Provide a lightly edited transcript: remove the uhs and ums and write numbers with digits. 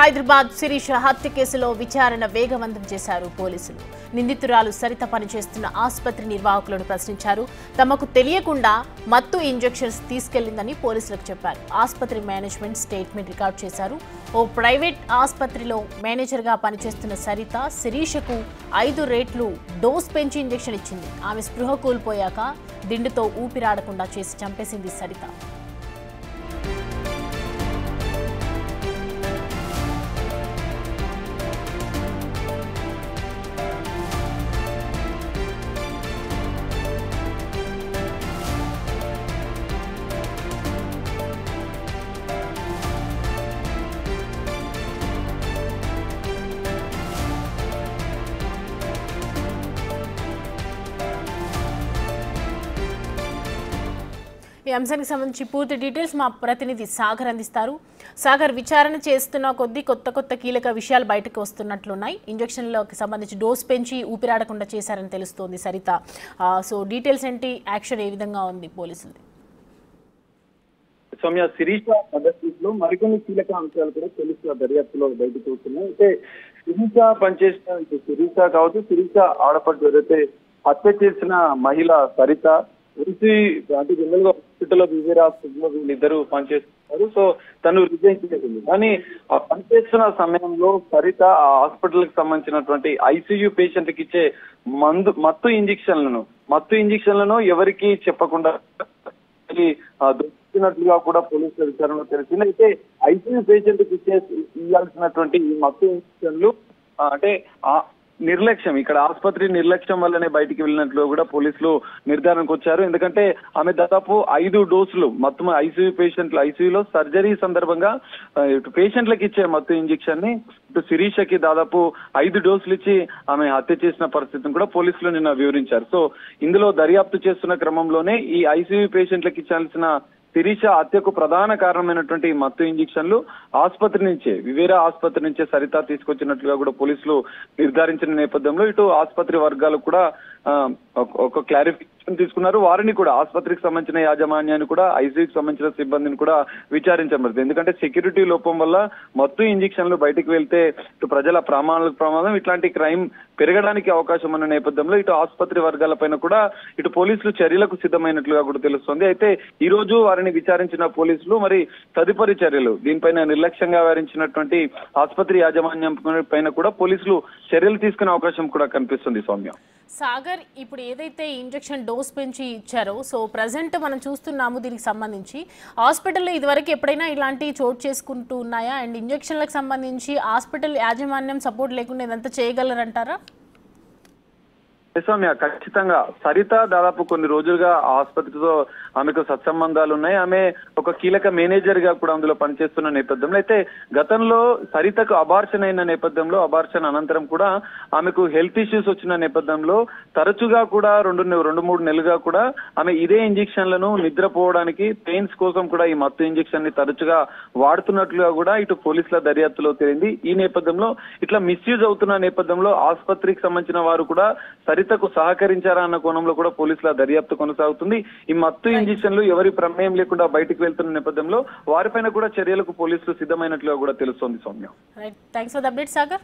హైదరాబాద్ శిరీష హత్య కేసులో విచారణ వేగవంతం చేశారు పోలీసులు. నిందితురాలు సరిత పనిచేస్తున్న ఆసుపత్రి నిర్వాహకులను ప్రశ్నించారు. తమకు తెలియకుండా మత్తు ఇంజెక్షన్స్ తీసుకెళ్లిందని పోలీసులకు చెప్పారు. ఆసుపత్రి మేనేజ్మెంట్ స్టేట్మెంట్ రికార్డు చేశారు. ఓ ప్రైవేట్ ఆసుపత్రిలో మేనేజర్గా పనిచేస్తున్న సరిత శిరీషకు 5 రేట్లు డోస్ పెంచి ఇంజెక్షన్ ఇచ్చింది. ఆమె స్పృహ కోల్పోయాక దిండుతో ఊపిరాడకుండా చేసి చంపేసింది సరిత. ఈ అంశానికి సంబంధించి పూర్తి డీటెయిల్స్ మా ప్రతినిధి సాగర్ అందిస్తారు. సాగర్, విచారణ చేస్తున్న కొద్దీ కొత్త కీలక విషయాలు బయటకు వస్తున్నట్లున్నాయి. ఇంజెక్షన్లకు సంబంధించి డోస్ పెంచి ఊపిరాడకుండా చేశారని తెలుస్తోంది సరిత. సో డీటెయిల్స్ ఏంటి, యాక్షన్ ఏ విధంగా ఉంది పోలీసులు? సౌమ్య, శిరీష మద్దతులో మరికొన్ని కీలక అంశాలు కూడా పోలీసుల దర్యాప్తులో బయటకు వస్తున్నాయి. అయితే శిరీష పనిచేసిన శిరీష కావచ్చు, శిరీష ఆడపడ్డ ఎవరైతే హత్య చేసిన మహిళ సరిత అంటే జనరల్ గా హాస్పిటల్లో వివేర్ హాస్పిటల్లో వీళ్ళిద్దరూ పనిచేస్తున్నారు. సో తను రిజైన్ చేసింది. కానీ ఆ పనిచేస్తున్న సమయంలో సరిత ఆ హాస్పిటల్ కి సంబంధించినటువంటి ఐసీయూ పేషెంట్కి ఇచ్చే మత్తు ఇంజెక్షన్లను ఎవరికి చెప్పకుండా దొరికినట్లుగా కూడా పోలీసుల విచారణలో తెలిసింది. అయితే ఐసీయూ పేషెంట్ కి ఇవ్వాల్సినటువంటి మత్తు ఇంజెక్షన్లు అంటే నిర్లక్ష్యం, ఇక్కడ ఆసుపత్రి నిర్లక్ష్యం వల్లనే బయటికి వెళ్ళినట్లు కూడా పోలీసులు నిర్ధారణకు వచ్చారు. ఎందుకంటే ఆమె దాదాపు 5 డోసులు మొత్తం ఐసీయూలో సర్జరీ సందర్భంగా పేషెంట్లకు ఇచ్చే మత్తు ఇంజెక్షన్ ని ఇటు శిరీషకి దాదాపు 5 డోసులు ఇచ్చి ఆమె హత్య చేసిన పరిస్థితిని కూడా పోలీసులు నిన్న వివరించారు. సో ఇందులో దర్యాప్తు చేస్తున్న క్రమంలోనే ఈ ఐసీయూ పేషెంట్లకు ఇచ్చాల్సిన శిరీష హత్యకు ప్రధాన కారణమైనటువంటి మత్తు ఇంజెక్షన్లు వివేరా ఆసుపత్రి నుంచే సరిత తీసుకొచ్చినట్లుగా కూడా పోలీసులు నిర్ధారించిన నేపథ్యంలో ఇటు ఆసుపత్రి వర్గాలు కూడా ఒక క్లారిఫికేషన్ తీసుకున్నారు. వారిని కూడా ఆసుపత్రికి సంబంధించిన యాజమాన్యాన్ని కూడా ఐసీయూకి సంబంధించిన సిబ్బందిని కూడా విచారించబడుతుంది. ఎందుకంటే సెక్యూరిటీ లోపం వల్ల మత్తు ఇంజెక్షన్లు బయటకు వెళ్తే ఇటు ప్రజల ప్రమాదం, ఇట్లాంటి క్రైమ్ పెరగడానికి అవకాశం ఉన్న నేపథ్యంలో ఇటు ఆసుపత్రి వర్గాల పైన కూడా ఇటు పోలీసులు చర్యలకు సిద్ధమైనట్లుగా కూడా తెలుస్తోంది. అయితే ఈ రోజు వారిని విచారించిన పోలీసులు మరి తదుపరి చర్యలు దీనిపైన నిర్లక్ష్యంగా వ్యవహరించినటువంటి ఆసుపత్రి యాజమాన్యం పైన కూడా పోలీసులు చర్యలు తీసుకునే అవకాశం కూడా కనిపిస్తుంది. సౌమ్య, సాగర్, ఇప్పుడు ఏదైతే ఇంజెక్షన్ డోస్ పెంచి ఇచ్చారో సో ప్రజెంట్ మనం చూస్తున్నాము, దీనికి సంబంధించి హాస్పిటల్లో ఇదివరకు ఎప్పుడైనా ఇలాంటి చోటు చేసుకుంటూ ఉన్నాయా? అండ్ ఇంజెక్షన్లకు సంబంధించి హాస్పిటల్ యాజమాన్యం సపోర్ట్ లేకుండా ఇదంతా చేయగలరంటారా? సౌమ్య, ఖచ్చితంగా సరిత దాదాపు కొన్ని రోజులుగా ఆసుపత్రితో ఆమెకు సత్సంబంధాలు ఉన్నాయి. ఆమె ఒక కీలక మేనేజర్ గా కూడా అందులో పనిచేస్తున్న నేపథ్యంలో అయితే గతంలో సరితకు అబార్షన్ అయిన నేపథ్యంలో అబార్షన్ అనంతరం కూడా ఆమెకు హెల్త్ ఇష్యూస్ వచ్చిన నేపథ్యంలో తరచుగా కూడా 2-3 నెలలుగా కూడా ఆమె ఇదే ఇంజెక్షన్లను నిద్రపోవడానికి పెయిన్స్ కోసం కూడా ఈ మత్తు ఇంజెక్షన్ ని తరచుగా వాడుతున్నట్లుగా కూడా ఇటు పోలీసుల దర్యాప్తులో తేలింది. ఈ నేపథ్యంలో ఇట్లా మిస్యూజ్ అవుతున్న నేపథ్యంలో ఆసుపత్రికి సంబంధించిన వారు కూడా సరితకు సహకరించారా అన్న కోణంలో కూడా పోలీసుల దర్యాప్తు కొనసాగుతుంది. ఈ మత్తు ఇంజెక్షన్లు ఎవరి ప్రమేయం లేకుండా బయటకు వెళ్తున్న నేపథ్యంలో వారిపైన కూడా చర్యలకు పోలీసులు సిద్ధమైనట్లుగా కూడా తెలుస్తోంది. Soumya, thanks for the update Sagar.